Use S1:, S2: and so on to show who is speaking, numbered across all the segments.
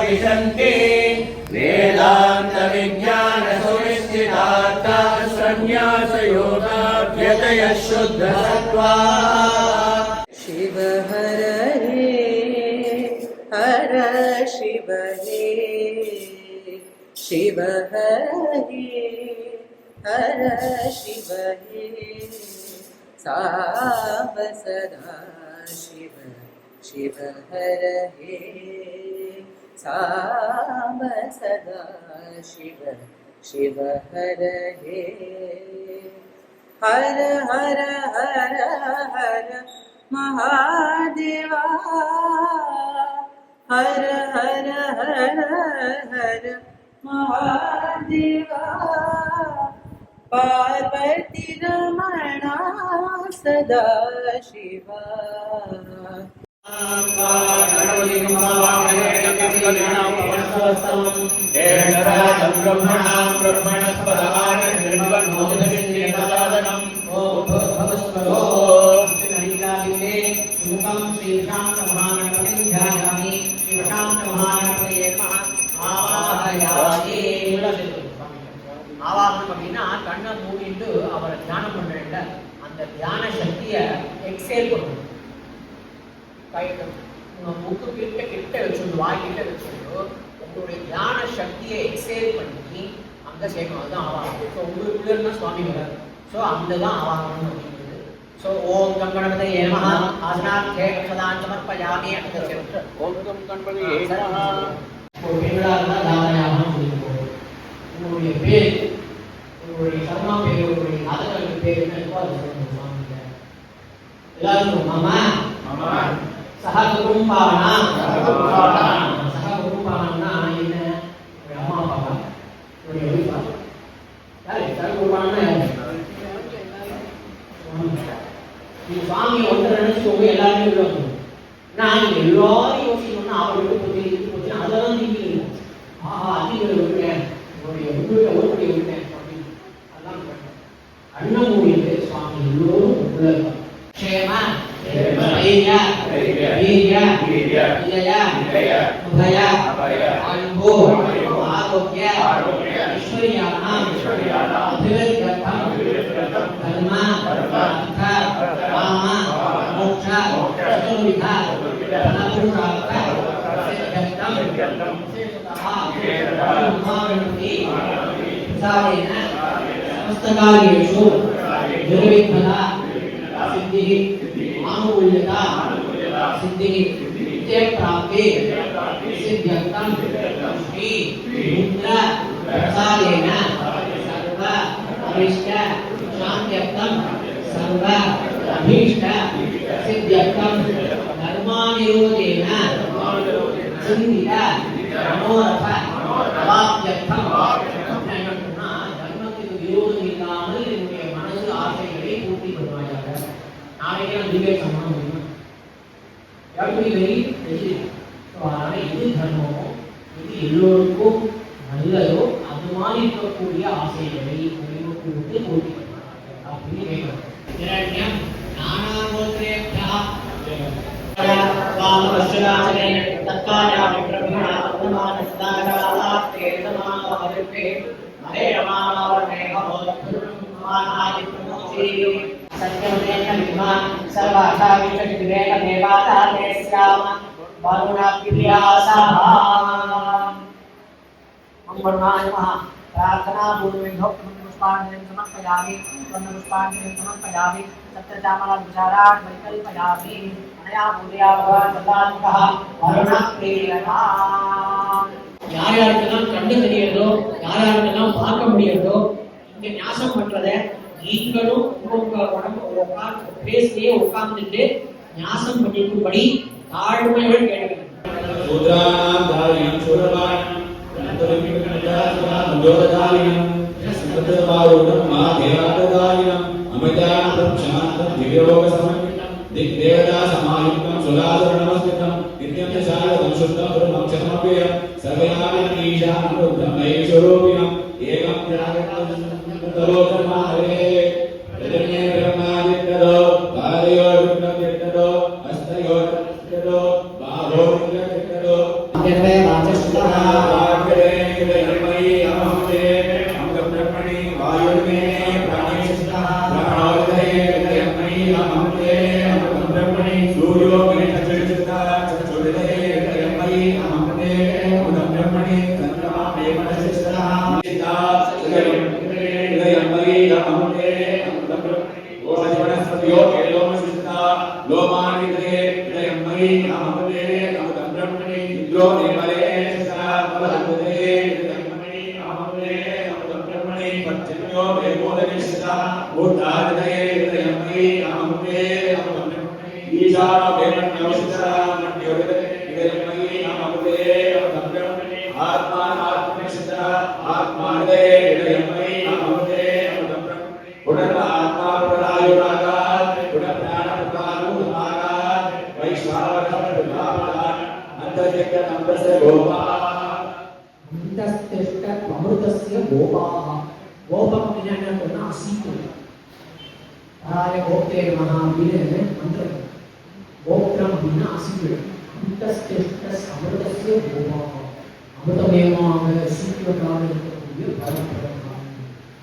S1: उपनिषन्ति वेदान्त विज्ञान सुनिश्चितार्थ संन्यास योगाभ्यतय शुद्ध सत्वा
S2: शिव हर हे हर शिव हे शिव हर हे हर शिव हे साम सदा शिव शिव हर हे साम सदा शिव शिव हर हे हर हर हर हर महादेवा हर हर हर हर महादेवा पार्वती रमणा सदा शिवा
S3: ஆவாகனம் அப்படின்னா கண்ணை மூடிட்டு அவரை தியானம் பண்றேன்ல அந்த தியான சக்தியை எக்ஸேல் பண்ணணும். முக்கு கிட்ட வச்சுட்டு வாய்கிட்ட வச்சுட்டு உங்களுடைய தியான சக்தியை எக்ஸேல் பண்ணி அங்கே சேர்க்கணும். அதுதான் ஆவாகனம். ஸோ உங்களுக்குள்ள இருந்தால் சுவாமி வராது. ஸோ அந்த தான் ஆவாகனம் அப்படிங்கிறது. ஸோ ஓம் கங்கணபதயே நமஹ ஆசனார்த்தே சதான் சமர்ப்பயாமி அப்படின்னு ஓம் கங்கணபதயே நமஹ. ஒரு பெண்களாக இருந்தால் தாமரையாகணும் சொல்லிட்டு உங்களுடைய பேர், உங்களுடைய சர்மா பேர், உங்களுடைய நாதகர்கள் பேர் என்ன இருக்கோ அதை சொல்லுங்க சுவாமிகிட்ட. எல்லாரும் மாமா சக குடும்பானா. சக குடும்பானா என்ன? அம்மா அப்பாவா? யாரு சக குடும்பானா? சுவாமியை ஒன்றை நினைச்சுக்கோங்க. எல்லாருமே உள்ள வரணும். நான் எல்லாரும் யோசிக்கணும்னா அவருக்கு போச்சு இது போச்சு அதெல்லாம் நீங்க இருக்கும். ஆஹா அதிக விட்டேன் உங்களுடைய விட்டேன் அப்படின்னு அதெல்லாம் அண்ணன் மூடிட்டு சுவாமி எல்லோரும் உள்ள க்ஷேம தைரிய வீரிய விஜய உபய ஆயும்போ ஆரோக்கிய ஐஸ்வர்யானாம் அபிவிருத்தம் தர்ம அர்த்த காம மோக்ஷ சதுர்வித அனபுஷார்த்த சித்தம் महागणपति प्रसादेन समस्तकार्येषु निर्विघ्नता सिद्धिः आनुकूल्यता सिद्धिः इत्यप्राप्ते सिद्ध्यर्थं श्री रुद्र प्रसादेन सर्व अभीष्ट शान्त्यर्थं सर्व अभीष्ट सिद्ध्यर्थं धर्मानिरोधेन सिद्धिः மனோரத அவாப்யர்த்தம். தர்மத்துக்கு விரோதம் இல்லாமல் என்னுடைய மனசு ஆசைகளை பூர்த்தி பண்ணுவாயாக. நாளைக்கே நான் டிபேட் பண்ண முடியும். அதனால எது தர்மமோ இது எல்லோருக்கும் நல்லதோ அது மாதிரி இருக்கக்கூடிய ஆசைகளை கொடுத்து பூர்த்தி பண்ணுவாங்க அப்படின்னு கேட்கணும். இரண்யம் நானாமோத்ரேப்யா தத்காயாமி பிரம்மணா உமானஸ்தாகாலாப்தே தமாவஹரிப்பே மஹேரமாவர்ணேகமோத்ருமானாதி பிரமோதி சத்யமேன வித்வான் சர்வாசா விஷ்ணுவிவேக தேவாதாதே ஸ்யாம வருணாபிரியாசஹ மங்களாய நமஹ. प्रार्थना पूर्वमेव पुष्पाञ्जलिं समर्पयामि पुष्पाञ्जलिं समर्पयामि सत्रचामला विचारात् परिकल्पयामि अनया पूजया भगवान् सदात्मकः वरुणप्रीयता. யார் யாருக்கெல்லாம் கண்ணு தெரியறதோ யார் யாருக்கெல்லாம் பார்க்க முடியறதோ இங்க ஞாசம் பண்றதை நீங்களும் உங்க உடம்பு பேசியே உட்கார்ந்துட்டு ஞாசம் பண்ணிக்கும்படி தாழ்மையோடு கேட்கிறேன்.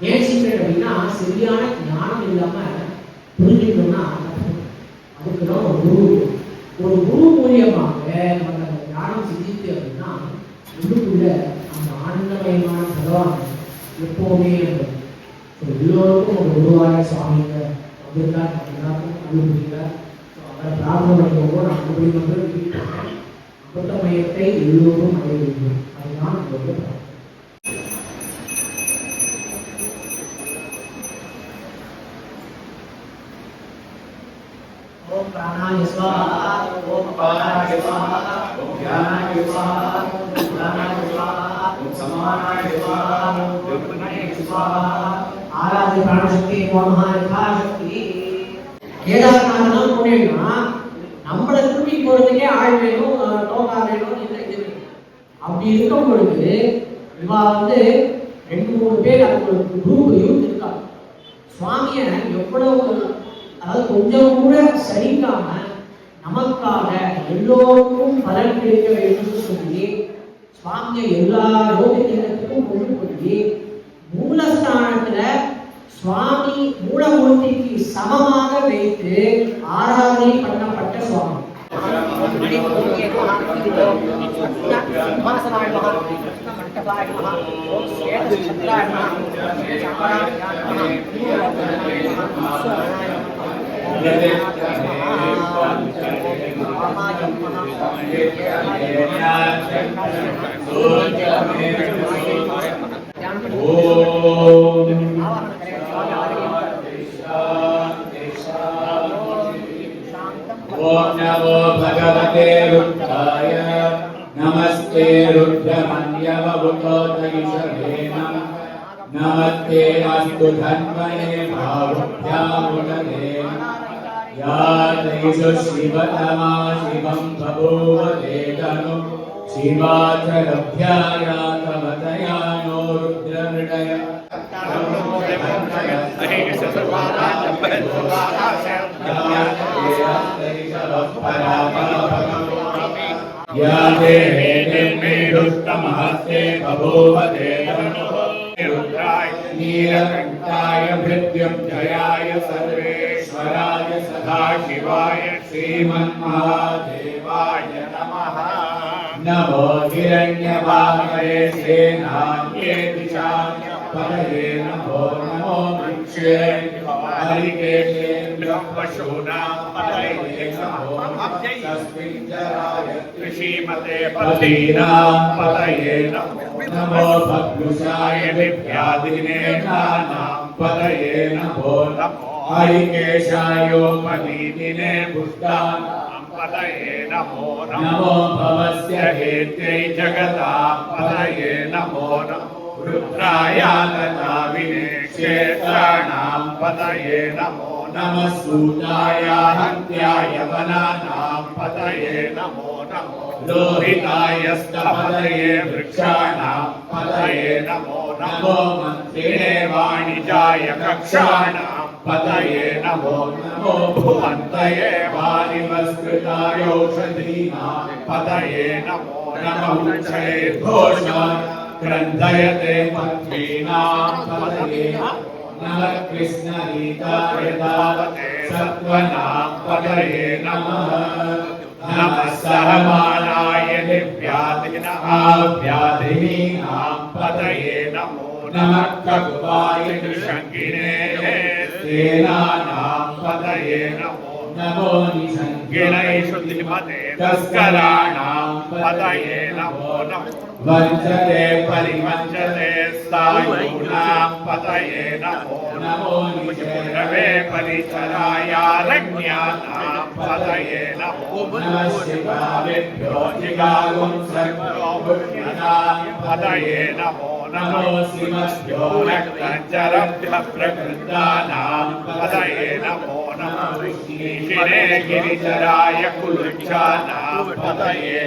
S3: ஏன் சீக்கிரம் அப்படின்னா சரியான ஞானம் இல்லாம புரிஞ்சுக்கணும்னா அதுக்கு தான் ஒரு குரு மூலியமாக நம்ம அந்த ஞானம் சிந்தித்து அப்படின்னா உள்ளுக்குள்ள அந்த ஆனந்தமயமான பகவான் எப்போவுமே எல்லோருக்கும் ஒரு குருவாய சுவாமிங்க வந்திருக்கார், எல்லாருக்கும் அனுபவிக்கிறார். அவரை பிரார்த்தனை பண்ணுவோம். நான் அனுபவி அமிர்தமயத்தை எல்லோரும் அடைய வேண்டும். அதுதான் நம்மளுடைய பிரார்த்தனை. ओम प्राणाय स्वाहा, ओम अपानाय स्वाहा, ओम ज्ञानाय स्वाहा, ओम प्राणाय स्वाहा, ओम समानाय स्वाहा, ओम मनये स्वाहा. आराध्य प्राणशक्ति महाशक्ति. கேதார்நாதம் போனேன்னா நம்மள திரும்பி போறதுக்கே ஆள் வேணும், டோக்கா வேணும், இது வேணும். அப்படி இருக்கும் பொழுது இவா 2-3 பேர் அவங்க குரூப் யூத் இருக்காங்க. சுவாமியை எவ்வளவு அதாவது கொஞ்சம் கூட சரிக்காம நமக்காக எல்லோருக்கும் பலன் கிடைக்க வேண்டும் சொல்லி சுவாமியை எல்லா யோகிகளுக்கும் கொண்டு போய் மூலஸ்தானத்துல சுவாமி மூலமூர்த்திக்கு சமமாக வைத்து ஆராதனை பண்ணப்பட்ட சுவாமி.
S1: ओम नमो भगवते रुद्राय नमस्ते रुद्रमन्यवभूतोतैषवे नमस्ते अस्तु धन्वने भावभ्यामुदे या तैषु शिवतमा शिवं बभूव तेजनु शिवाचरभ्याया तवतया नो रुद्रमृडय या देवेन्द्रमेरुत्तमहस्ते बभूवते रुद्राय नीलकण्ठाय मृत्युञ्जयाय सर्वेश्वराय सदाशिवाय श्रीमन्महादेवाय नमः. नमो हिरण्यवाहवे सेनान्ये दिशान्य पदये नमो नमो वृक्षे हरिकेशेन्द्रं पशूनां पदये नमो तस्मिञ्जराय श्रीमते पदीनां पदये नमो भक्तुषाय विद्याधिने नानां पदये नमो हरिकेशायोपनीतिने पुष्टान् पदये नमो नमो भवस्य हेत्यै जगतां पदये नमो रुद्रायातताविने क्षेत्राणां पदये नमो नमः सूताय हन्त्याय वनानां पदये नमो लोहिताय स्तपदये वृक्षाणां पदये नमो मन्त्रिणे वाणिजाय कक्षाणां पदये नमो भुवन्तये वारिवस्कृताय औषधीनां पदये नमो नमः उच्चैर्घोषात् क्रन्दयते पृथ्वीनां पतये नमः कृष्णरीताय तावते सत्त्वनां पतये नमः नमः सहमानाय व्याधिहीनां पतये नमो नमः ककुवाय निषङ्गिने सेनानां पतये नमो नमो निषङ्गिणेषु धीमते तस्कराणां पतये नमो नमः वञ्चते परिवञ्चते स्थायूनां पतये नमो नमो निषेरवे परिचरायारण्यानां पतये नमो नमः शिवाभ्यो जिगागुंसर्भ्यो भुक्यनां पतये नमो नमो शिवभ्यो रक्तचरभ्यः प्रकृतानां पतये नमो नमः ऋषिणे गिरिचराय कुलुच्छानां पतये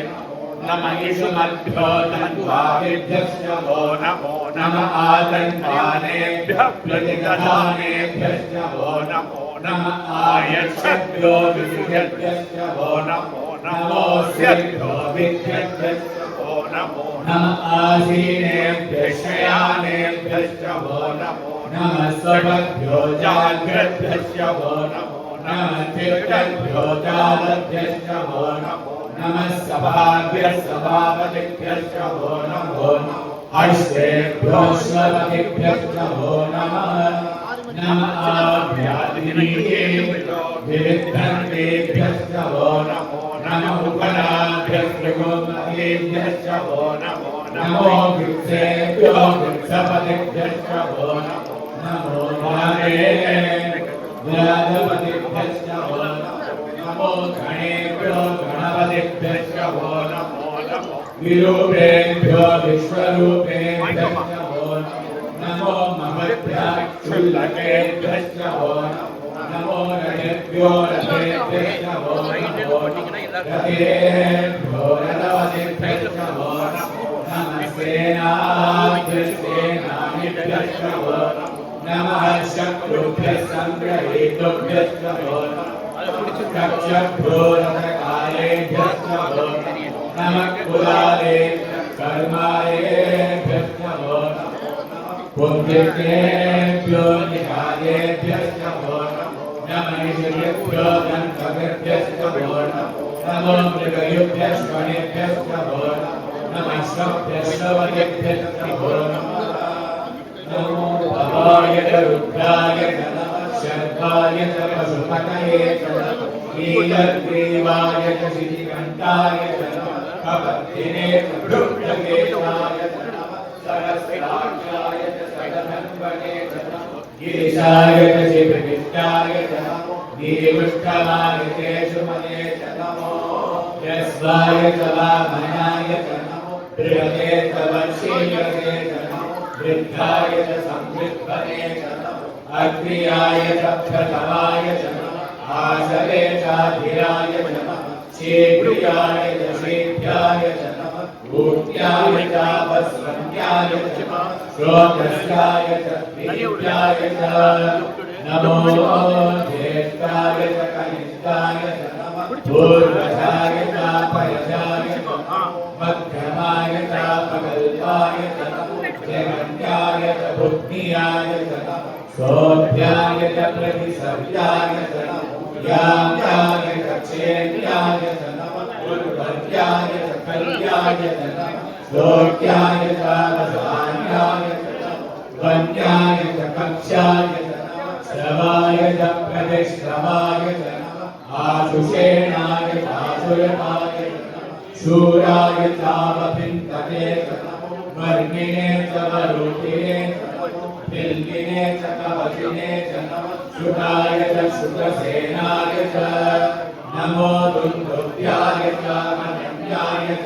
S1: नमः इषुमद्भ्यो धन्वादिभ्यश्च वो नमो नमः आतङ्कानेभ्यः प्रतिगतानेभ्यश्च वो नमो नमः आयच्छद्भ्यो विषुभ्यश्च वो नमो नमोऽस्यभ्यो विद्यभ्यश्च वो नमो नमः आसीनेभ्यः शयानेभ्यश्च वो नमो नमः स्वभ्यो जाग्रद्भ्यश्च वो नमो नमः चित्तभ्यो जालभ्यश्च वो नमो नमः सभाभ्यः सभापतिभ्यश्च वो नमो अश्वेभ्यो श्वपतिभ्यश्च वो नमः नमः आभ्यादिनीकेभ्यो विविद्धन्तेभ्यश्च वो नमो नमः उपनाभ्यश्च गोमतेभ्यश्च वो नमो नमो वृक्षेभ्यो वृक्षपतिभ्यश्च वो नमो नमो व्याजपतिभ्यश्च वो नमो गणेभ्यो गणपतिभ्यश्च वो नमो नमो विरूपेभ्यो विश्वरूपेभ्यश्च वो नमो महद्भ्याक्षुल्लकेभ्यश्च वो नमो रथेभ्यो रथेभ्यश्च वो नमो रथेभ्यो रथवतिभ्यश्च वो नमः सेनाभ्यश्च वो नमः शत्रुभ्यः सङ्ग्रहेतुभ्यश्च वो कक्षभ्यो रथकालेभ्यश्च वो नमः कुलालेभ्यः कर्मालेभ्यश्च वो पुण्यकेभ्यो निकालेभ्यश्च वो नमः निषेभ्यो दन्तभ्यश्च वो नमो मृगयुभ्यश्वनेभ्यश्च वो नमः श्वभ्यश्ववतिभ्यश्च वो नमो भवाय च रुद्राय च शर्वाय च पशुपतये च नीलग्रीवाय च श्रीकण्ठाय च कपत्तिने च भृत्यकेशाय च सरस्वताक्षाय च सदधन्वने च गिरिशाय च शिवविष्टाय च नीलुष्ठमाय च सुमने च नमो यस्वाय च वामनाय च नमो बृहते च वर्षीयसे च वृद्धाय च संवृद्धने च अग्नियाय च प्रथमाय च आसवे चाधिराय च शीघ्रियाय च शीघ्राय च भूत्याय च वस्वन्याय च श्रोत्रस्याय च दीप्याय च नमो ज्येष्ठाय च कनिष्ठाय च पूर्वजाय च परजाय च मध्यमाय च प्रकल्पाय च जगन्याय च बुद्धियाय च सोऽध्याय च प्रतिसव्याय च याम्याय च क्षेम्याय च उर्वत्याय च कल्याय च श्लोक्याय च वसान्याय च वन्याय च कक्षाय च श्रवाय च प्रतिश्रवाय च आशुषेणाय च आसुरताय च शूराय चावभिन्तते च वर्णिने च वरुणिने च पिल्लिने च कवचिने च शुकाय च शुकसेनाय च नमो दुन्दुभ्याय च मनन्याय च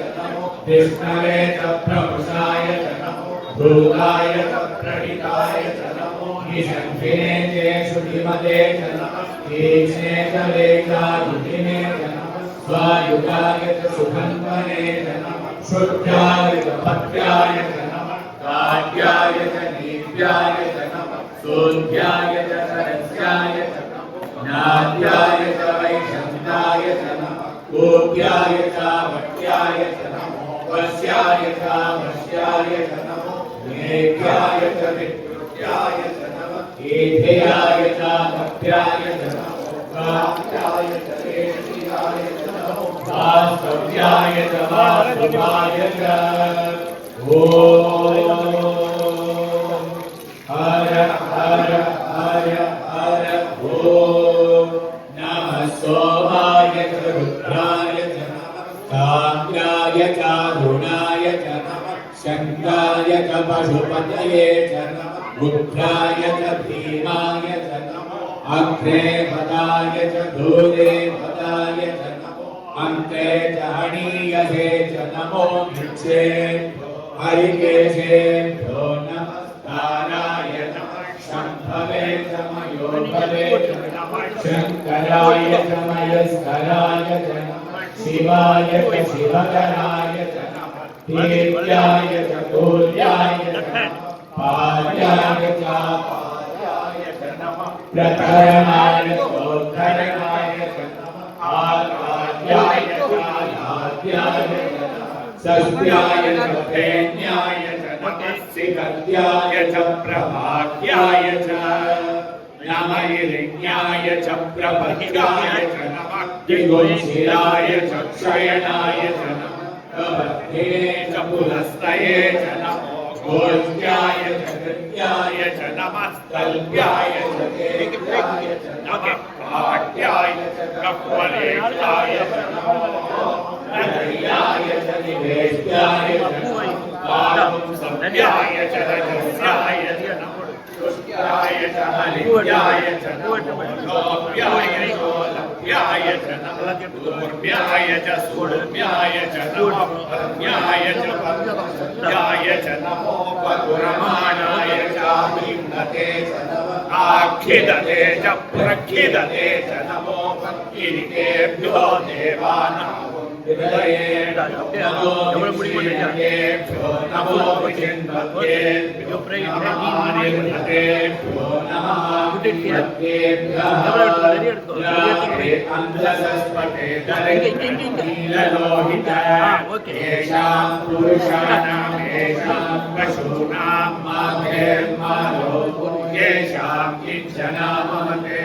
S1: विष्णवे च प्रमुषाय च भूताय च प्रणिताय च निषङ्गिने च श्रुतिमते च तीक्ष्णे च वेगायुधिने च स्वायुगाय च सुखन्वने च शुद्ध्याय च भक्त्याय च काव्याय च नीव्याय च शूद्ध्याय च सरस्याय च नाद्याय च वैशन्ताय च कूप्याय च भट्याय च वश्याय च नमो नेभ्याय च विकृत्याय च नमः एभ्याय च तभ्याय च नमो वाक्याय च वेशियाय च नमो वास्तव्याय च वास्तवाय च ओम हर हर हर हर ओम नमः सोमाय च रुद्राय च नमः काम्याय च रुणाय च नमः शङ्काय च पशुपतये च नमः बुद्धाय च भीमाय च नमः अग्रे पदाय च दूरे पदाय च नमो अन्ते च हणीयसे च नमो भिक्षेभ्यो हरिकेशेभ्यो नमस्काराय नमः शम्भवे च मयोभवे च नमः शङ्कराय च मयस्कराय च नमः शिवाय च शिवकराय च नमः देव्याय च तुल्याय च नमः पार्याय च पार्याय च नमः प्रकरणाय चोद्धरणाय च नमः आराध्याय च आराध्याय च नमः सस्याय च प्रेण्याय च नमः सिकत्याय च प्रभाग्याय च नमः च प्रपद्याय च नमः दिगुंशिराय च क्षयणाय च नमः कबद्धे च पुलस्तये च नमो घोष्ट्याय च कृत्याय च नमः कल्प्याय च केत्याय च नमः काट्याय च कप्पलेशाय च नमो नदयाय च निवेष्ट्याय च नमः कालुंसव्याय च रजस्याय च नमः तुष्ट्याय च हरिद्याय च नमो लोप्याय चोलप्याय च नमः दूर्म्याय च सूर्म्याय च नमः परम्याय च परमसत्याय च नमो पगुरमाणाय च भीमते च नमः आख्यदते च प्रख्यदते च नमो भक्तिरिकेभ्यो देवानां हृदये नमो विष्णुभ्यो नमो विष्णुभ्यो निर्मतेभ्यो नमः अन्धसस्पटे नीललोहितेषां पुरुषाणां येषां पशूनां माघेर्मालो येषां किञ्चना ममते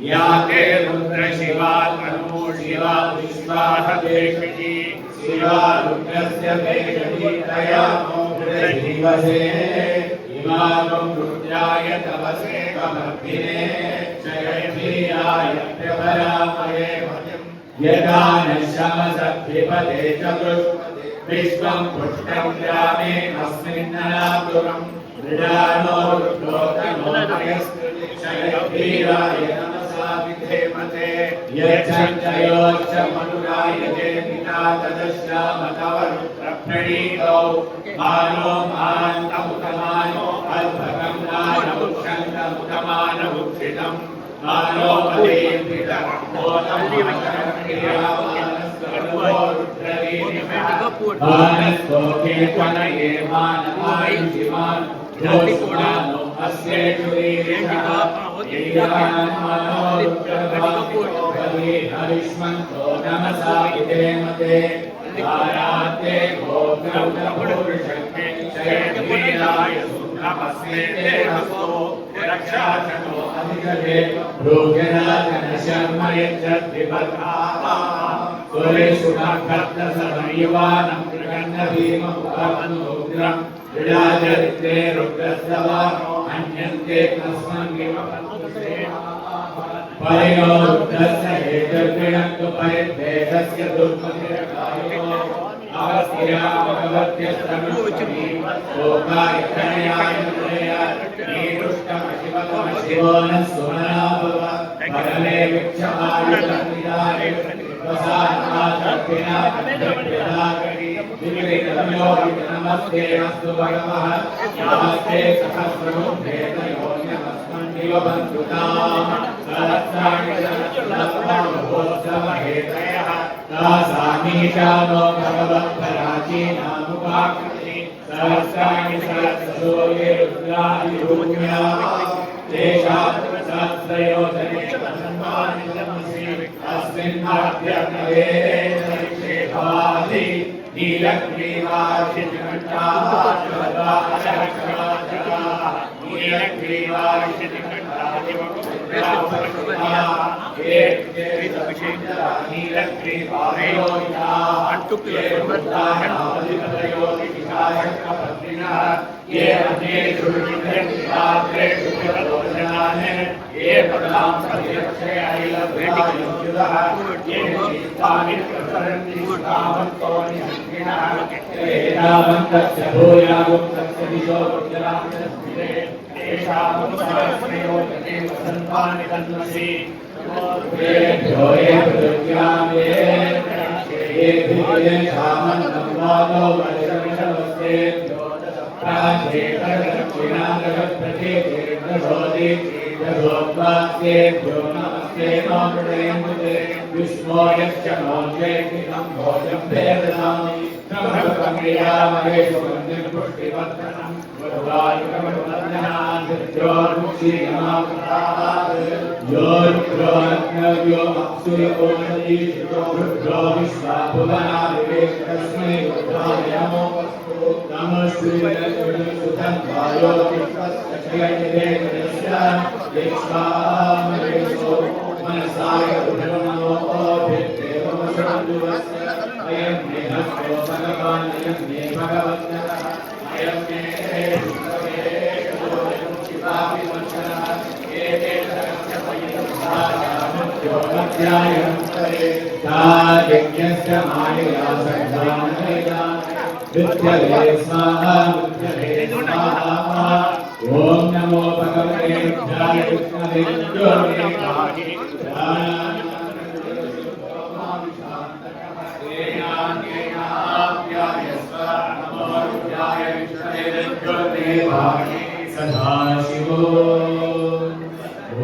S1: या ते रुद्रशिवा तनू शिवा विश्वाहदेशि शिवा रुद्रस्य देशि तया मोक्षजीवसे इमानो रुद्राय तपसे कमर्दिने जयधीराय प्रभरामये मतिम् यदा न शमसद्विपदे चतुष्पदे विश्वं पुष्टं ग्रामे अस्मिन्ननातुरम् मृडानो रुद्रोतनोमयस्तुति जयधीराय नमसा विधेमते यच्छन्तयोश्च मनुरायते पिता तदश्यामतवरुद्रप्रणीतौ मानो मान्तमुतमानो अल्पकं नानमुक्षन्तमुतमानमुक्षितम् मानो मानस्तोके त्वनये मानमायुजिमान् घोषमानो अस्येषु वीरिषः येयान्मानो रुद्रभावितोपदे हरिष्मन्तो नमसा विधेमते आराध्ये गोत्रौतपुरुषन्ते जयधीराय नमस्ते देवस्तो रक्षाचनो अधिगते भोगराजन शर्म यज्जद्विपथाः सुरेषु नक्षत्रसमयुवानं मृगन्नभीममुखमनुग्रं क्रीडाचरित्रे रुद्रस्तवानो अन्यन्ते कस्मन्निवपन्तुषे परिणो रुद्रस्य हेतुर्विणक्तु परिद्वेषस्य दुर्मतिरकायो अवस्या भगवत्यस्तमिष्टमी लोकाय कन्याय नयाय नीरुष्टमशिवतमशिवो न सुमना भव परमे विक्षमायुतन्विदाय वसानाथर्पिणा प्रदाकरी विक्रितमयो नमस्ते अस्तु भगवः नमस्ते सहस्रमुखे तयोन्यमस्मन्निव बन्धुताः सहस्राणि सहस्रमहोत्सवहेतयः तासामीशानो भगवत्पराचीनामुपाकृति सहस्राणि सहस्रो ये रुद्रायुभूम्याः तेषां सहस्रयोजने तन्मानि तमसि अस्मिन् माध्यमवे भवादि ओम नमो भगवते रुद्राय विष्णवे सदाशिवो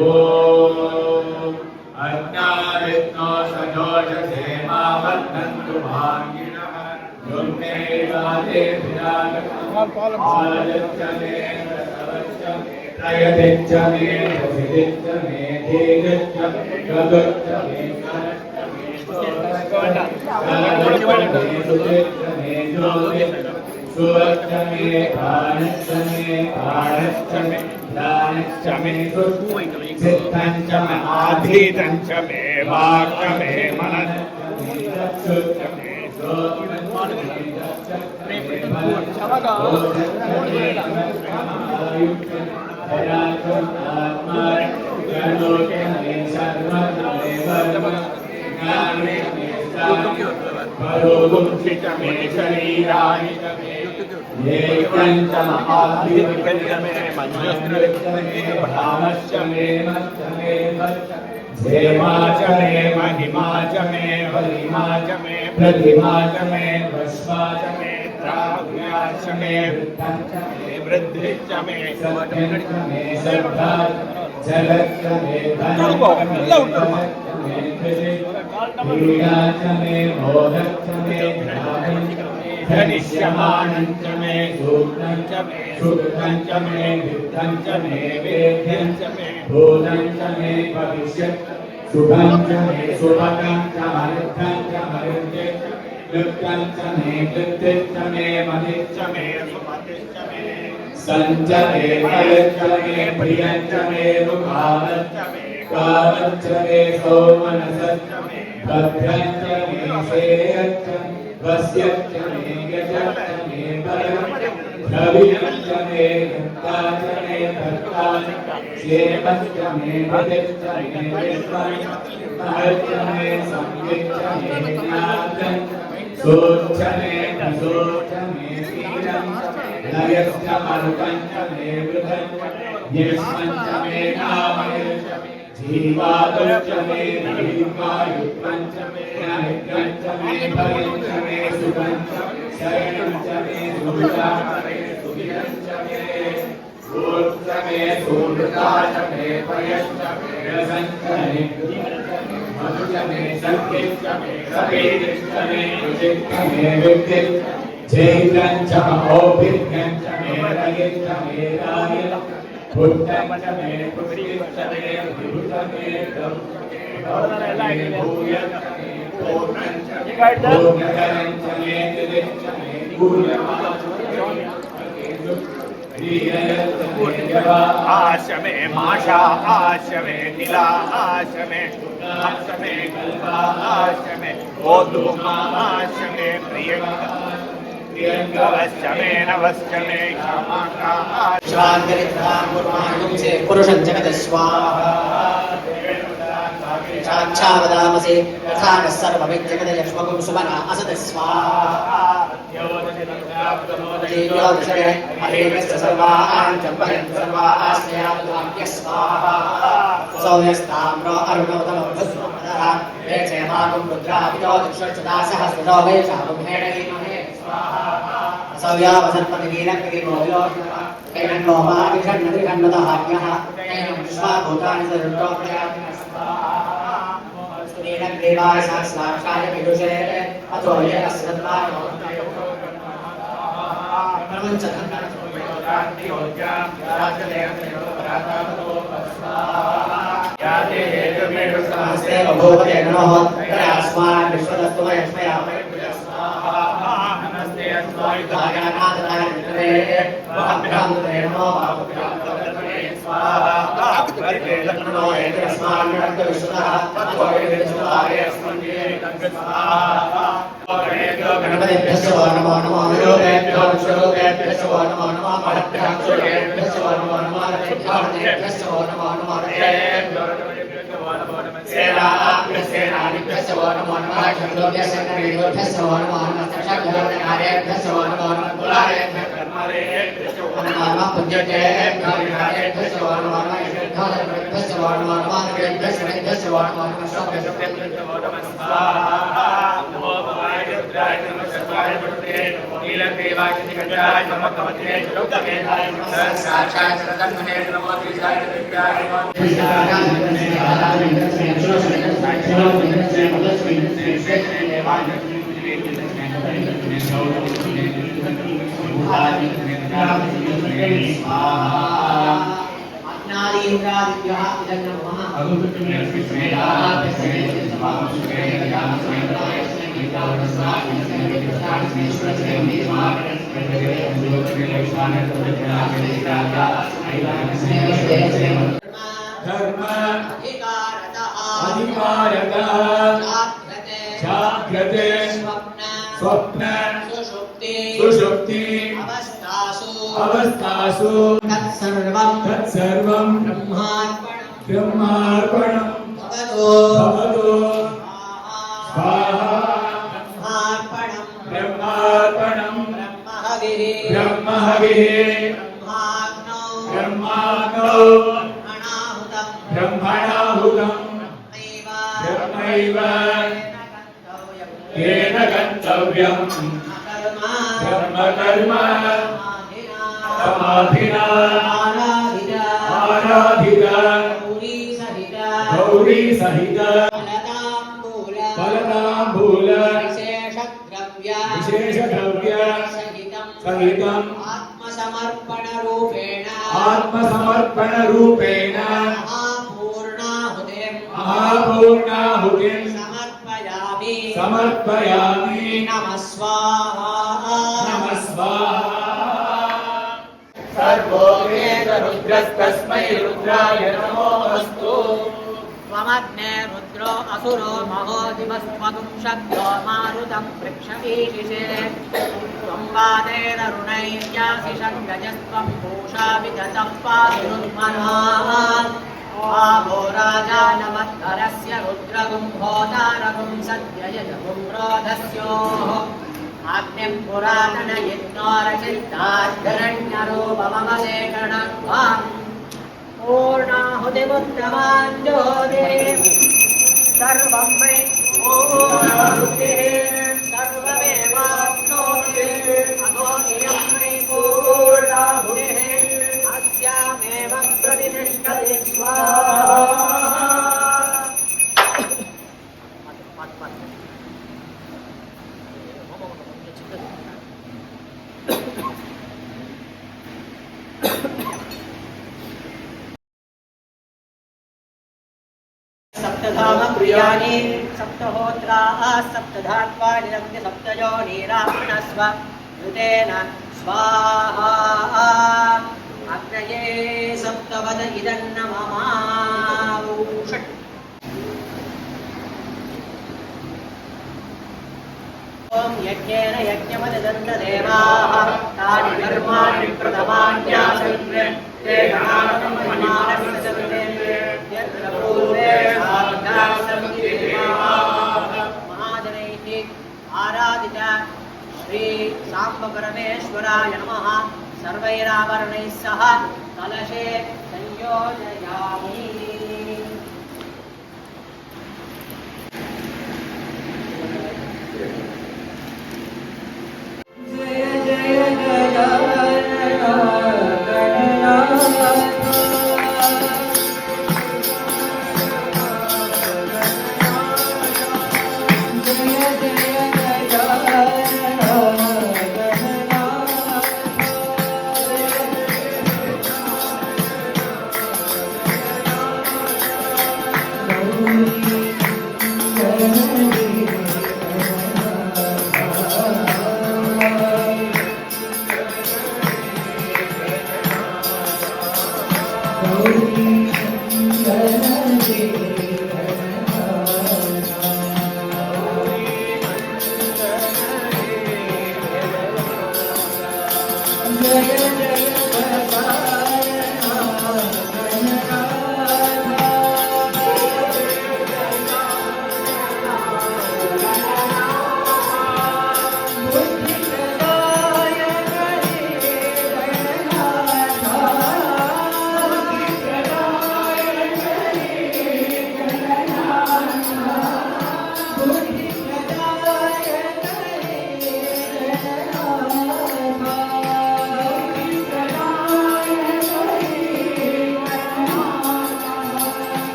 S1: ओम अज्ञाविष्णो सजोषसे मावन्नन्तु भागिनः युम्ने वादे विराजकालच्चमे त्रयदिच्चमे रसिदिच्चमे धीरिच्चमे गगच्चमे सुदिच्चमे ज्योतिच्चमे सुवच्चमे प्राणच्चमे प्राणच्चमे प्राणच्चमे सिद्धञ्चमे आधीतञ्चमे वाक्चमे मनच्चमे चक्षुच्चमे क्षेमाचमे महिमाचमे वलिमाचमे प्रतिमाचमे वश्वाचमे प्राज्ञाचमे वृद्धिचमे सत्यचमे श्रद्धा जगच्चमे धीराचमे मोदच्चमे धनिष्यमानञ्चमे सूक्तञ्चमे सुकृतञ्चमे वित्तञ्चमे वेद्यञ्चमे भूतञ्चमे भविष्यत् शुभञ्चमे शुभकञ्चमर्थञ्चमरुञ्चे कृत्यञ्चमे कृत्यञ्चमे मनिच्चमे सुमतिच्चमे सञ्चमे फलञ्चमे प्रियञ्चमे रुकावच्चमे कावच्चमे सौमनसच्चमे भद्रञ्चमे श्रेयच्चमे वस्यच्चमे यजच्चमे परम् द्रविणच्चमे भक्ताचमे भक्ताचमे क्षेमच्चमे भजच्चमे विश्वम् महच्चमे संविच्चमे ज्ञातम् सोच्चमे प्रसोच्चमे शीलम् लयश्चमरुकञ्चमे वृथम् यस्मञ्चमे नामयच्चमे जीवादुच्चमे दीर्घायुत्वञ्चमे अनित्यञ्चमे भयञ्चमे सुखञ्चमे शरणञ्चमे सुविचाचमे सुविरञ्चमे सूर्चमे सूर्ताचमे पयञ्चमे रसञ्चमे मधुचमे सत्यञ्चमे सपेदिच्चमे रुचिच्चमे विद्युत् जैत्रञ्चमोभिज्ञञ्चमे रयिच्चमे राय पुत्रञ्चमे पुत्रिच्चमे विभुतमे भूयच्चमे आशमे माशा आशमे नीला आशमे आशमे कल्पा आशमे ओधुमा आशमे प्रियंगवश्चमे नवश्चमे क्षमाका
S3: शांतरित्रामुर्माणुंसे पुरुषं जगत स्वाहा चाच्छावदामसे यथा न सर्वमिज्जगदयक्ष्मकुं सुमना असत स्वाहा देव्योदशमे अहेकस्य सर्वान् जम्पयन् सर्वास्याद्वाक्य स्वाहा सौम्यस्ताम्रो अरुणोदमो भस्मपदः वेक्षयमागुं रुद्राभिजोतिषदासहस्रजो वैशाखुम्हेणीमहे स्वाहा सौर्यावसर्पतिकीलक्रिमोलोचनः कैनन्नोपादिषण्णतिषण्णतहान्यः कैनं विश्वाभूतानि सर्वोपयाति स्वाहा देवाय सहस्राक्षाय विदुषे अथो येनस्रद्वाय गणपतिभ्यश्च नमो नमो विरोधेभ्यो विश्वरूपेभ्यश्च नमो नमो महद्भ्यः सूर्येभ्यश्च नमो नमो रथेभ्यश्च नमो नमो रथेभ्यो सेनानिभ्यश्च नमो नमः चन्द्रोभ्यश्च नरेभ्यश्च नमो नमः चक्षुर्नारेभ्यश्च नमो नमः कुलारेभ्यः कर्मरेभ्यश्च नमो नमः पुण्यकेभ्यः विहारेभ्यश्च नमो नमः यशोधरेभ्यश्च नमो नमः नरेभ्यश्च नमो नमः शब्देभ्यश्च नमो नमः स्वाहा नमो भवाय रुद्राय नमः शर्वाय वरुणे नमो नीलग्रीवाय निकटाय नमः कवचे लोकवेदाय नमः साक्षात् सदन्मने नमो त्रिशाय दिव्याय नमः अग्नादीन्द्रादिभ्यः इदं नमः धर्म अधिकारतः जाग्रते स्वप्न सुषुप्ति अवस्थासु तत्सर्वं ब्रह्मार्पणं भवतु स्वाहा ब्रह्मार्पणं ब्रह्महविः ब्रह्माग्नौ ब्रह्मणाहुतं ब्रह्मैव येन गन्तव्यं ब्रह्मकर्म समाधिना आराधिता गौरी सहित फलताम्बूल विशेषद्रव्य सहितं आत्मसमर्पणरूपेण महापूर्णाहुतिं समर्पयामि नमः स्वाहा सर्वोमेतरुद्रस्तस्मै रुद्राय नमोऽस्तु
S4: त्वमग्ने रुद्रो असुरो महोदिवस्त्वं शब्दो मारुतं पृक्षवीशिषे त्वं वादेररुणैर्यासि षड्गजस्त्वं पूषा विदतः पारुन्मनः आवो राजानवत्तरस्य रुद्रगुं होतारगुं सद्ययजगुं रोधस्योः आग्निं पुरातनयज्ञोरचित्ताद्धरण्यरूपमवशेषणत्वाम् पूर्णाहुतिमुत्तमान् ज्योते सर्वं वै सर्वमेवाप्नोति अतो इयं वै पूर्णाहुतिः अस्यामेव प्रतिष्ठति स्वाहा
S3: सप्तधाम प्रियाणि सप्तहोत्राः सप्तधात्वा निरन्ति सप्तयोनिराप्नस्व ऋतेन स्वाहा अग्नये सप्तवद इदन्न ममावुषट् ॐ यज्ञेन यज्ञमददन्तदेवाः तानि कर्माणि प्रथमान्यासन्ते ते गणानसम्मानस्य यत्र पूर्वे सार्धासन्ति देवाः महाजनैः आराधित श्री साम्ब परमेश्वराय नमः सर्वैरावरणैः सह कलशे संयोजयामि
S2: जय जय गजानन गणनाथ जय जय गजानन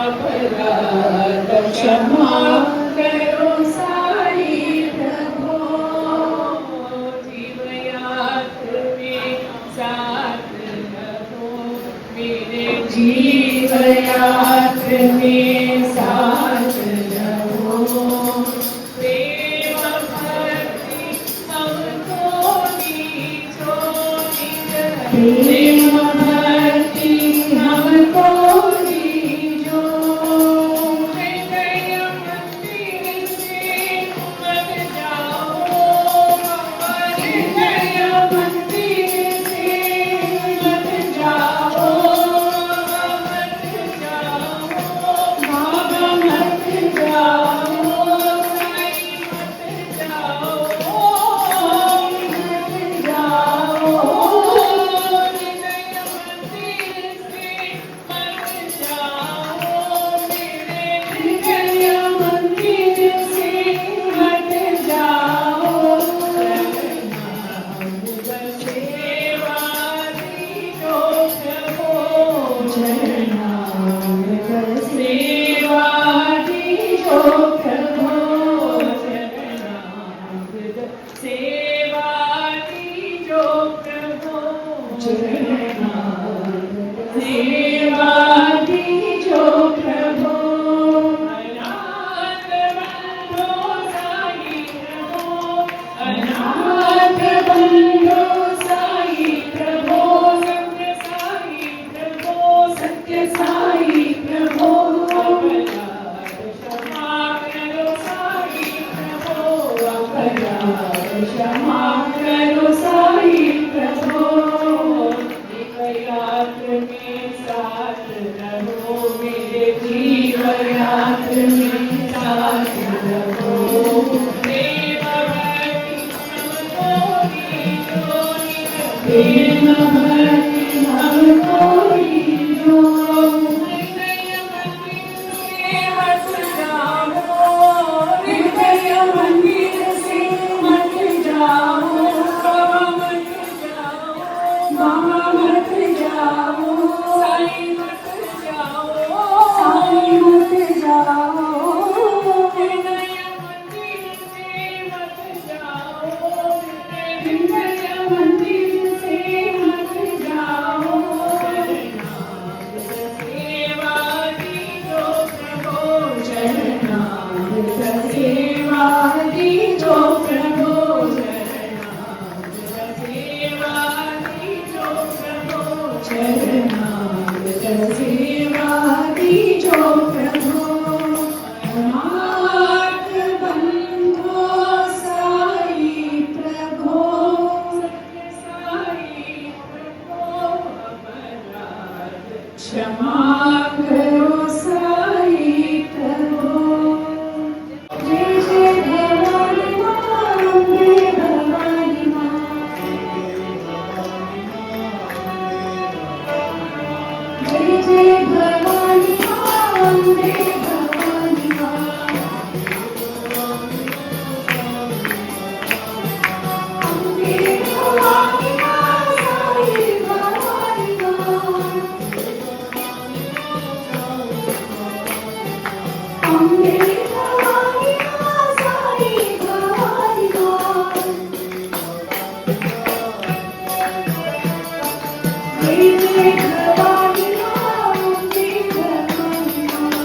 S2: अपराध क्षमा करो साई प्रभो जीवयात्र में साथ रहो मेरे जीवयात्र में साथ रहो प्रेम भक्ति हमको दीजो प्रेम भक्ति हमको दीजो हृदय मंदिर से मत जाओ हृदय मंदिर से मत जाओ मत जाओ बाबा मत जाओ साईं मत जाओ मत जाओ हृदय मंदिर से मत जाओ मेरे हृदय मंदिर से मत जाओ सेवा दीजो प्रभो चरणामृत सेवा दीजो प्रभो चरणामृत सेवा दीजो प्रभो चरणामृत सेवा दीजो प्रभो अनाथ बंधो साई प्रभो अनाथ बंधो साई प्रभो सत्य साई प्रभो सत्य साई प्रभो अपराध क्षमा करो साई प्रभो अपराध क्षमा करो साई प्रभो जीवयात्र में साथ रहो मेरे जीवयात्र में साथ रहो प्रेम भक्ति हमको दीजो प्रेम भक्ति हमको दीजो हृदय मंदिर से मत जाओ हृदय मंदिर से मत जाओ मत जाओ बाबा मत जाओ साईं मत जाओ साईं मत जाओ हृदय मंदिर से मत जाओ हृदय मंदिर से मत जाओ सेवा दीजो प्रभो चरणामृत सेवा दीजो प्रभो चरणामृत सेवा दीजो प्रभो चरणामृत सेवा दीजो प्रभो अनाथ बंधो साई प्रभो सत्य साई प्रभो अपराध क्षमा करो साई प्रभो जय जय भवानी मां अम्बे भवानी मां जय जय भवानी मां अम्बे भवानी मां अम्बे भवानी मां साई भवानी मां अम्बे भवानी मां साई भवानी मां जय जय भवानी मां अम्बे भवानी मां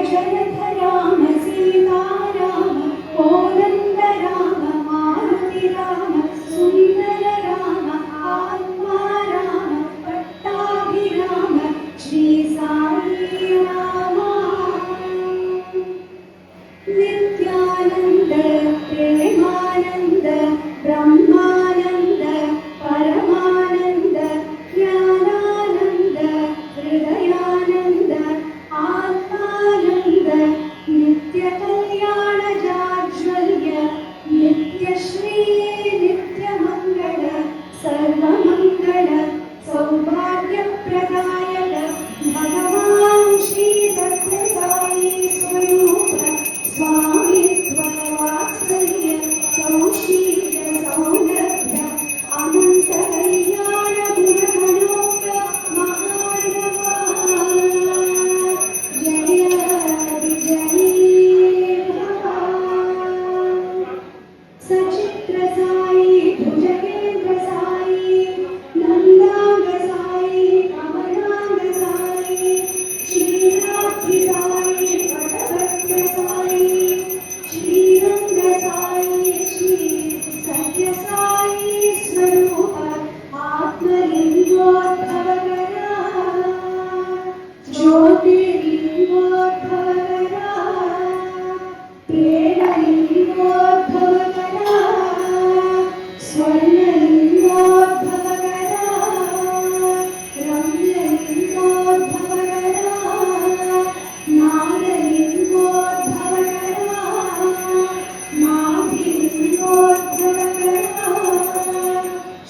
S2: जगत राम सीताराम कोदंड राम मारुति राम सुंदर राम आत्मा राम पट्टाभिराम श्री साई राम नित्यानंद प्रेमानंद ब्रह्मानंद परमानंद ज्ञानानंद हृदयानंद आत्मानंद नित्य कल्याण जाज्वल्य नित्य श्री नित्य मंगल सर्वमंगल सौभाग्य प्रदायक भगवान श्री सत्य साई स्वरूप स्वामित्व वात्सल्य सौशील सौलभ्य अनंत कल्याण गुणगणोक्त महानवा जय विजयी भव सचित्र साई भुजगेंद्र साई नंदांग साई कमलांग साई श्रीनाथि साई वटभद्र साई श्रीरंग साई श्री सत्य साई स्वरूप आत्मलिंगोद्भवकरा ज्योतिर्लिंगोद्भवकरा प्रेरणलिंगोद्भवकरा स्वर्णलिंगोद्भवकरा रम्यलिंगोद्भवकरा नागलिंगोद्भवकरा नाभिलिंगोद्भवकरा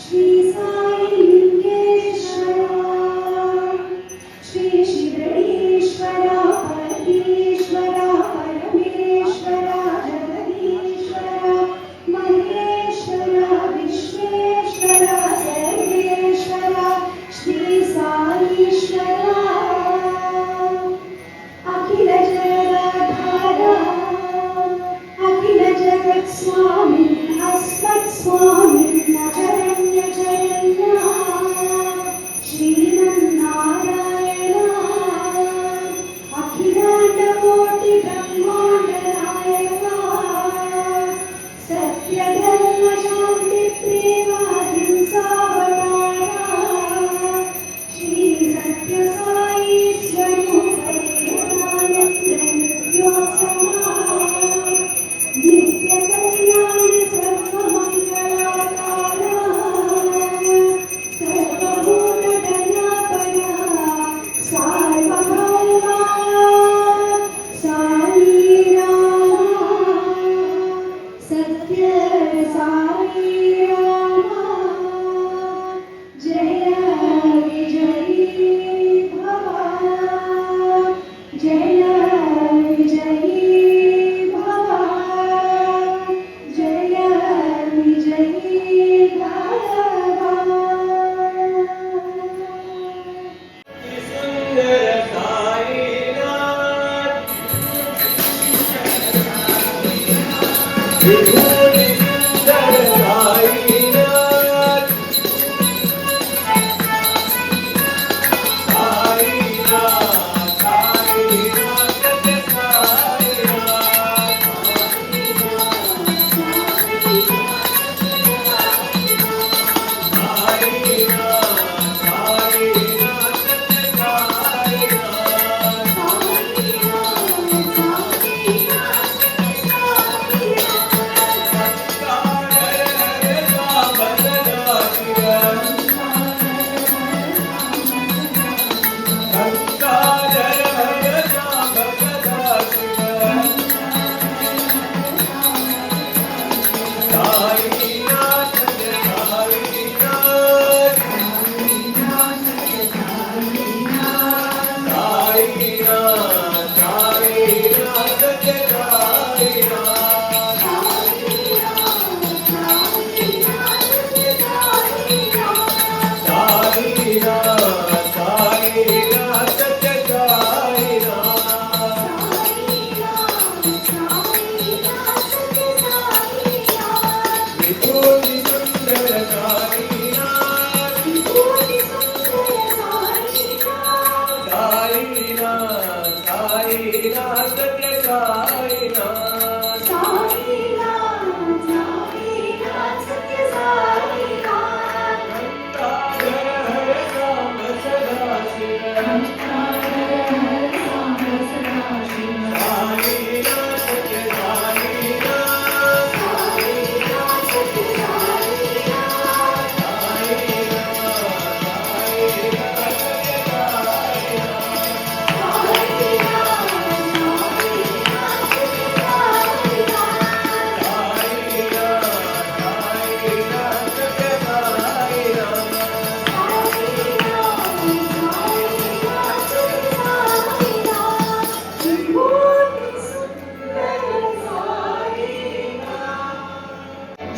S2: श्री साई लिंगेश्वरा श्री शिवड़ीश्वरा परमेश्वरा परमेश्वरा जगदीश्वरा महेश्वरा विश्वेश्वरा सर्वेश्वरा श्री साईश्वरा अखिल जगदाधारा अखिल जगत स्वामी अस्मत् स्वामी शरण्य शरण्य श्रीमन्नारायण अखिलांड कोटि ब्रह्मांड नायक सत्य धर्म शांति प्रेम अहिंसा अवतारा श्री सत्य साई स्वरूप प्रेमानंद नित्योत्समा नित्य कल्याण सर्वमंगलाकारा सर्वभूत दयापरा सार्वभौमा साई राम सत्य साई राम जय विजयी भव जय विजयी भव जय विजयी भव
S4: सुंदर साईनाथ विभूति सुंदर साईनाथ साईनाथ साईनाथ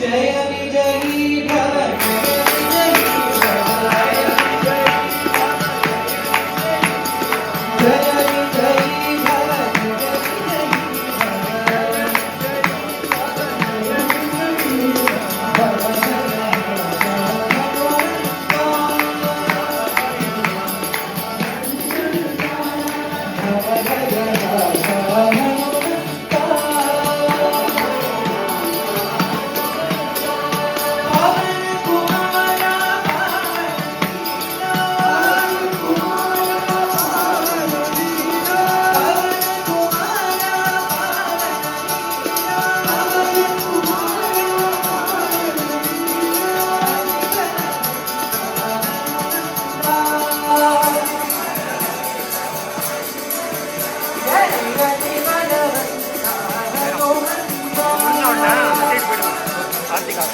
S4: जय विजयी भव जय विजयी भव
S1: கார்த்திகா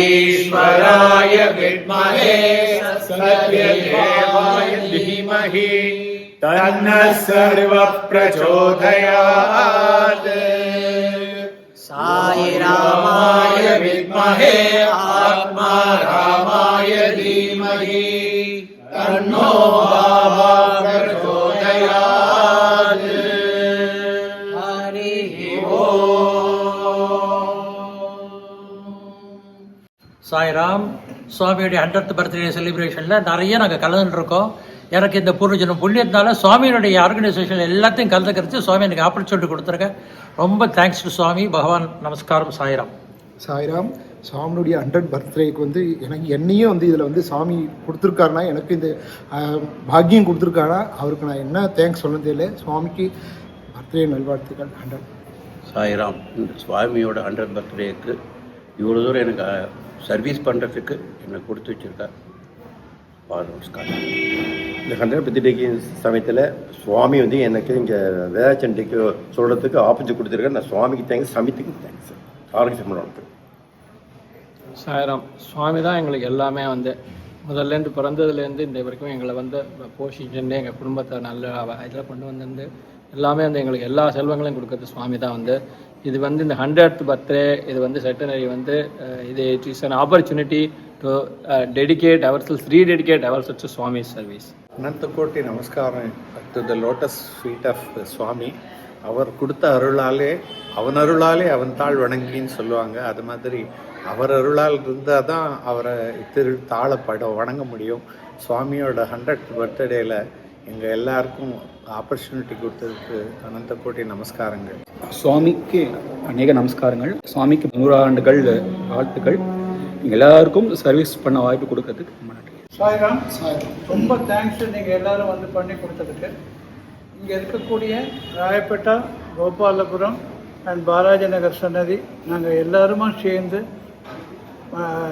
S1: साईश्वराय विद्महे सत्यदेवाय धीमहि तन्नः सर्वः प्रचोदयात्।
S3: साई रामाय
S1: विद्महे आत्मा रामाय धीमहि तन्नो बाबा प्रचोदयात्।
S3: हरि
S5: சாய்ராம் சுவாமியுடைய 100th பர்த்டே செலிப்ரேஷனில் நிறைய நாங்கள் கலந்துருக்கோம். எனக்கு இந்த பூர்வஜனம் புண்ணியத்தினால சுவாமியினுடைய ஆர்கனைசேஷன் எல்லாத்தையும் கலந்துக்கிறது சுவாமி எனக்கு ஆப்பர்ச்சுனிட்டி கொடுத்துருக்கேன். ரொம்ப தேங்க்ஸ் டு சுவாமி. பகவான் நமஸ்காரம். சாய்ராம்.
S6: சாய்ராம். சுவாமியுடைய 100th பர்த்டேக்கு வந்து எனக்கு என்னையும் வந்து இதில் வந்து சுவாமி கொடுத்துருக்காருனா, எனக்கு இந்த பாக்கியம் கொடுத்துருக்காருனா அவருக்கு நான் என்ன தேங்க்ஸ் சொல்ல தெரியல. சுவாமிக்கு பர்த்டே நல்வாழ்த்துக்கள். 100.
S7: சாய்ராம். சுவாமியோட 100th பர்த்டேக்கு இவ்வளோ தூரம் எனக்கு சர்வீஸ் பண்ணுறதுக்கு என்னை கொடுத்து வச்சுருக்கார். நமஸ்காரம்.
S8: இந்த 100th பர்த்டேக்கு சமயத்தில் சுவாமி வந்து எனக்கு இங்கே வேதாச்சண்டைக்கு சொல்கிறதுக்கு ஆப்பர்ச்சுனிட்டி கொடுத்துருக்கேன். நான் சுவாமிக்கு தேங்க்ஸ், சமிதிக்கு தேங்க்ஸ், ஆர்கனைசேஷன்.
S9: சாய்ராம். சுவாமி தான் எங்களுக்கு எல்லாமே வந்து முதல்லேருந்து பிறந்ததுலேருந்து இந்த வரைக்கும் எங்களை வந்து போஷிச்சுட்டு எங்கள் குடும்பத்தை நல்ல இதில் கொண்டு வந்து எல்லாமே வந்து எங்களுக்கு எல்லா செல்வங்களையும் கொடுக்குறது சுவாமி தான் வந்து. இது வந்து இந்த 100th பர்த்டே இது வந்து செட்டனரி வந்து இது it is an opportunity to dedicate ourselves, rededicate ourselves to Swami's service.
S10: அனந்த கோட்டி நமஸ்காரம் to the lotus feet of Swami. அவர் கொடுத்த அருளாலே அவன் அருளாலே அவன் தாழ் வணங்கின்னு சொல்லுவாங்க. அது மாதிரி அவர் அருளால் இருந்தால் தான் அவரை வணங்க முடியும். சுவாமியோட 100th பர்த்டேயில் எங்கள் எல்லாருக்கும் ஆப்பர்ச்சுனிட்டி கொடுத்ததுக்கு அனந்த கோட்டி நமஸ்காரங்கள்.
S11: சுவாமிக்கு அநேக நமஸ்காரங்கள். சுவாமிக்கு 100 ஆண்டுகள் வாழ்த்துக்கள். எல்லாருக்கும் சர்வீஸ் பண்ண வாய்ப்பு கொடுக்கறதுக்கு ரொம்ப நன்றி.
S12: சாய்ராம். ரொம்ப தேங்க்ஸ் நீங்கள் எல்லோரும் வந்து பண்ணி கொடுத்ததுக்கு. இங்கே இருக்கக்கூடிய ராயப்பேட்டா, கோபாலபுரம் அண்ட் பாலாஜி நகர் சன்னதி நாங்கள் எல்லாருமா சேர்ந்து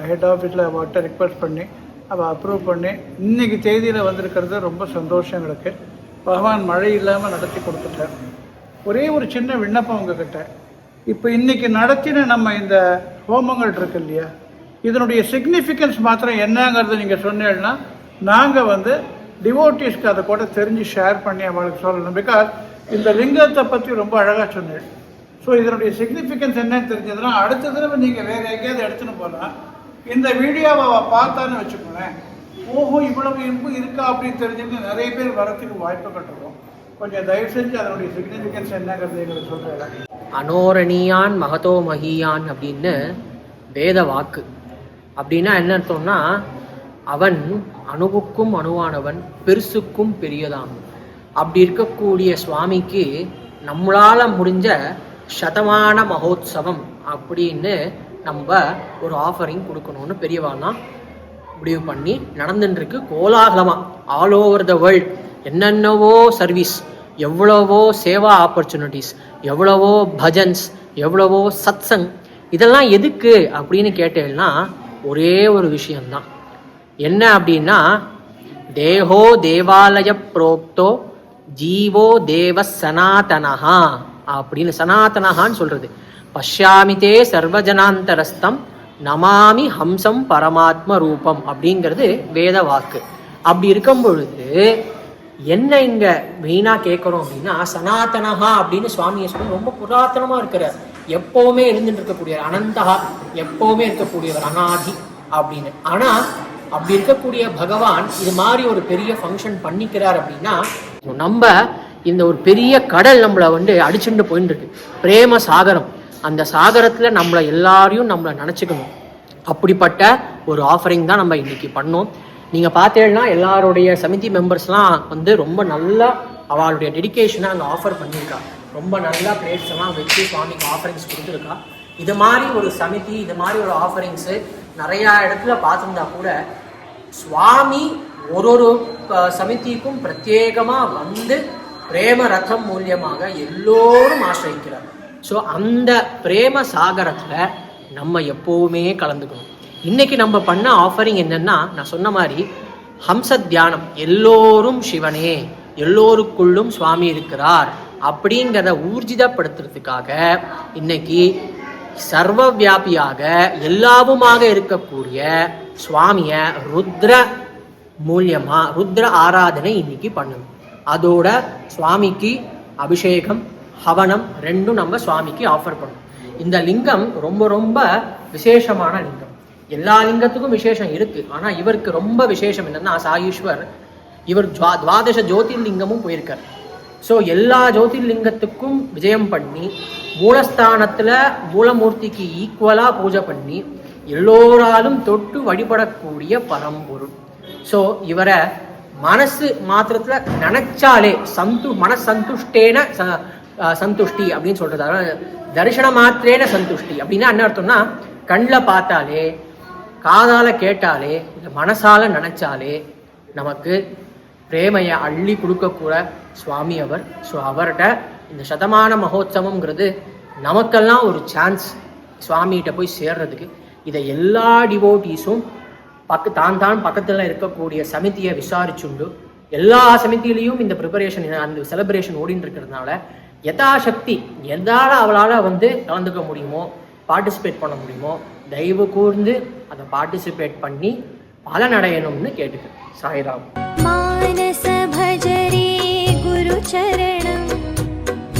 S12: ஹெட் ஆஃபீஸில் அவர்கிட்ட ரிக்வெஸ்ட் பண்ணி அவள் அப்ரூவ் பண்ணி இன்றைக்கி தேதியில் வந்திருக்கிறது ரொம்ப சந்தோஷம் எங்களுக்கு. பகவான் மழை இல்லாமல் நடத்தி கொடுத்துட்டார். ஒரே ஒரு சின்ன விண்ணப்பம் உங்ககிட்ட. இப்போ இன்றைக்கி நடத்தின நம்ம இந்த ஹோமங்கள் இருக்கு இல்லையா, இதனுடைய சிக்னிஃபிகன்ஸ் மாத்திரம் என்னங்கிறது நீங்கள் சொன்னீங்கன்னா நாங்கள் வந்து டிவோட்டிஸ்க்கு அதை கூட தெரிஞ்சு ஷேர் பண்ணி அவங்களுக்கு சொல்லணும். பிகாஸ் இந்த லிங்கத்தை பற்றி ரொம்ப அழகாக சொன்னேன். ஸோ இதனுடைய சிக்னிஃபிகன்ஸ் என்னன்னு தெரிஞ்சதுன்னா அடுத்த தடவை நீங்கள் வேறு எங்கேயாவது எடுத்துன்னு போனால் இந்த வீடியோவை பார்த்தான்னு வச்சுக்கோங்களேன், ஓஹோ இவ்வளவு இருப்பு இருக்கா அப்படின்னு தெரிஞ்சுட்டு நிறைய பேர் வரத்துக்கு வாய்ப்புகள் இருக்கும். கொஞ்சம் தயவு செஞ்சு அதனுடைய சிக்னிஃபிகன்ஸ் என்னங்கிறது எங்களுக்கு சொல்கிறேன்.
S3: அனோரணியான் மகதோ மகியான் அப்படின்னு வேத வாக்கு. அப்படின்னா என்ன அர்த்தம்னா, அவன் அணுவுக்கும் அணுவானவன், பெருசுக்கும் பெரியதான். அப்படி இருக்கக்கூடிய சுவாமிக்கு நம்மளால் முடிஞ்ச சதமான மகோத்சவம் அப்படின்னு நம்ம ஒரு ஆஃபரிங் கொடுக்கணும்னு பெரியவாலாம் முடிவு பண்ணி நடந்துட்டுருக்கு. கோலாகலமாக ஆல் ஓவர் த வேர்ல்ட் என்னென்னவோ சர்வீஸ், எவ்வளவோ சேவா ஆப்பர்ச்சுனிட்டிஸ், எவ்வளவோ பஜன்ஸ், எவ்வளவோ சத்சங். இதெல்லாம் எதுக்கு அப்படின்னு கேட்டேன்னா ஒரே ஒரு விஷயம்தான். என்ன அப்படின்னா, தேகோ தேவாலய புரோக்தோ ஜீவோ தேவ சனாதனஹா அப்படின்னு சனாதனஹான்னு சொல்றது. பஷ்யாமிதே சர்வஜனாந்தரஸ்தம் நமாமி ஹம்சம் பரமாத்ம ரூபம் அப்படிங்கிறது வேத வாக்கு. அப்படி இருக்கும் பொழுது என்ன இங்கே மெயினாக கேட்குறோம் அப்படின்னா, சனாதனஹா அப்படின்னு சுவாமியை சொல்லி ரொம்ப புராதனமாக இருக்கிறார், எப்போவுமே இருந்துட்டு இருக்கக்கூடியவர், அனந்தகா எப்போவுமே இருக்கக்கூடியவர், அனாதி அப்படின்னு. ஆனால் அப்படி இருக்கக்கூடிய பகவான் இது மாதிரி ஒரு பெரிய ஃபங்க்ஷன் பண்ணிக்கிறார் அப்படின்னா, நம்ம இந்த ஒரு பெரிய கடல் நம்மளை அடிச்சுட்டு போயின்னு இருக்கு, பிரேம சாகரம். அந்த சாகரத்தில் நம்மளை எல்லாரையும் நம்மளை நினச்சிக்கணும். அப்படிப்பட்ட ஒரு ஆஃபரிங் தான் நம்ம இன்னைக்கு பண்ணோம். நீங்கள் பார்த்தீங்கன்னா எல்லாருடைய சமிதி மெம்பர்ஸ்லாம் ரொம்ப நல்லா அவளுடைய டெடிக்கேஷனை அங்கே ஆஃபர் பண்ணியிருக்கா. ரொம்ப நல்லா பிளேட்ஸ் எல்லாம் வச்சு சுவாமிக்கு ஆஃபரிங்ஸ் கொடுத்துருக்கா. இது மாதிரி ஒரு சமிதி, இது மாதிரி ஒரு ஆஃபரிங்ஸு நிறையா இடத்துல பார்த்துருந்தா கூட சுவாமி ஒரு சமிதிக்கும் பிரத்யேகமாக பிரேம ரதம் மூலியமாக எல்லோரும் ஆசிரிக்கிறார். ஸோ அந்த பிரேம சாகரத்தில் நம்ம எப்போவுமே கலந்துக்கணும். இன்னைக்கு நம்ம பண்ண ஆஃபரிங் என்னன்னா, நான் சொன்ன மாதிரி ஹம்ச தியானம், எல்லோரும் சிவனே, எல்லோருக்குள்ளும் சுவாமி இருக்கிறார் அப்படிங்கிறத ஊர்ஜிதப்படுத்துறதுக்காக இன்னைக்கு சர்வ வியாபியாக எல்லாவுமாக இருக்கக்கூடிய சுவாமிய ருத்ர மூலியமா ருத்ர ஆராதனை இன்னைக்கு பண்ணணும். அதோட சுவாமிக்கு அபிஷேகம் ஹவனம் ரெண்டும் நம்ம சுவாமிக்கு ஆஃபர் பண்ணணும். இந்த லிங்கம் ரொம்ப ரொம்ப விசேஷமான லிங்கம். எல்லா லிங்கத்துக்கும் விசேஷம் இருக்கு, ஆனா இவருக்கு ரொம்ப விசேஷம் என்னன்னா, சாயீஸ்வர் இவர் துவாதச ஜோதிர்லிங்கமும் போயிருக்கார். ஸோ எல்லா ஜோதிர்லிங்கத்துக்கும் விஜயம் பண்ணி மூலஸ்தானத்துல மூலமூர்த்திக்கு ஈக்குவலா பூஜை பண்ணி எல்லோராலும் தொட்டு வழிபடக்கூடிய பரம்பொருள். ஸோ இவரை மனசு மாத்திரத்துல நினைச்சாலே மனசந்துஷ்டேன சந்துஷ்டி அப்படின்னு சொல்றது. அதாவது தரிசன மாத்திரேன சந்துஷ்டி அப்படின்னா என்ன அர்த்தம்னா, கண்ணில் பார்த்தாலே, காதால கேட்டாலே, இல்லை மனசால நினைச்சாலே நமக்கு பிரேமையை அள்ளி கொடுக்கக்கூட சுவாமி அவர். ஸோ அவர்கிட்ட இந்த சதமான மகோத்சவம்ங்கிறது நமக்கெல்லாம் ஒரு சான்ஸ் சுவாமிகிட்ட போய் சேர்றதுக்கு. இதை எல்லா டிவோட்டீஸும் தான் பக்கத்தில் இருக்கக்கூடிய சமிதியை விசாரிச்சுண்டு, எல்லா சமிதியிலையும் இந்த ப்ரிப்பரேஷன் அந்த செலிப்ரேஷன் ஓடின்னு இருக்கிறதுனால யதாசக்தி எதால அவளால் கலந்துக்க முடியுமோ, பார்ட்டிசிபேட் பண்ண முடியுமோ, தயவு கூர்ந்து அதை பார்ட்டிசிபேட் பண்ணி பலனடையணும்னு கேட்டுக்க. சாய்ராம்.
S2: மானச பஜரே குரு சரணம்,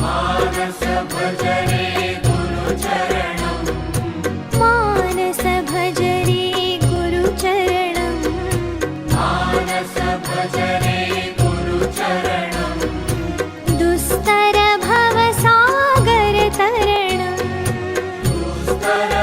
S1: மானச பஜரே குரு சரணம்,
S2: மானச பஜரே குரு சரணம்,
S1: மானச பஜரே குரு சரணம்,
S2: துஸ்தர பவ சாகர தரணம்,
S1: துஸ்தர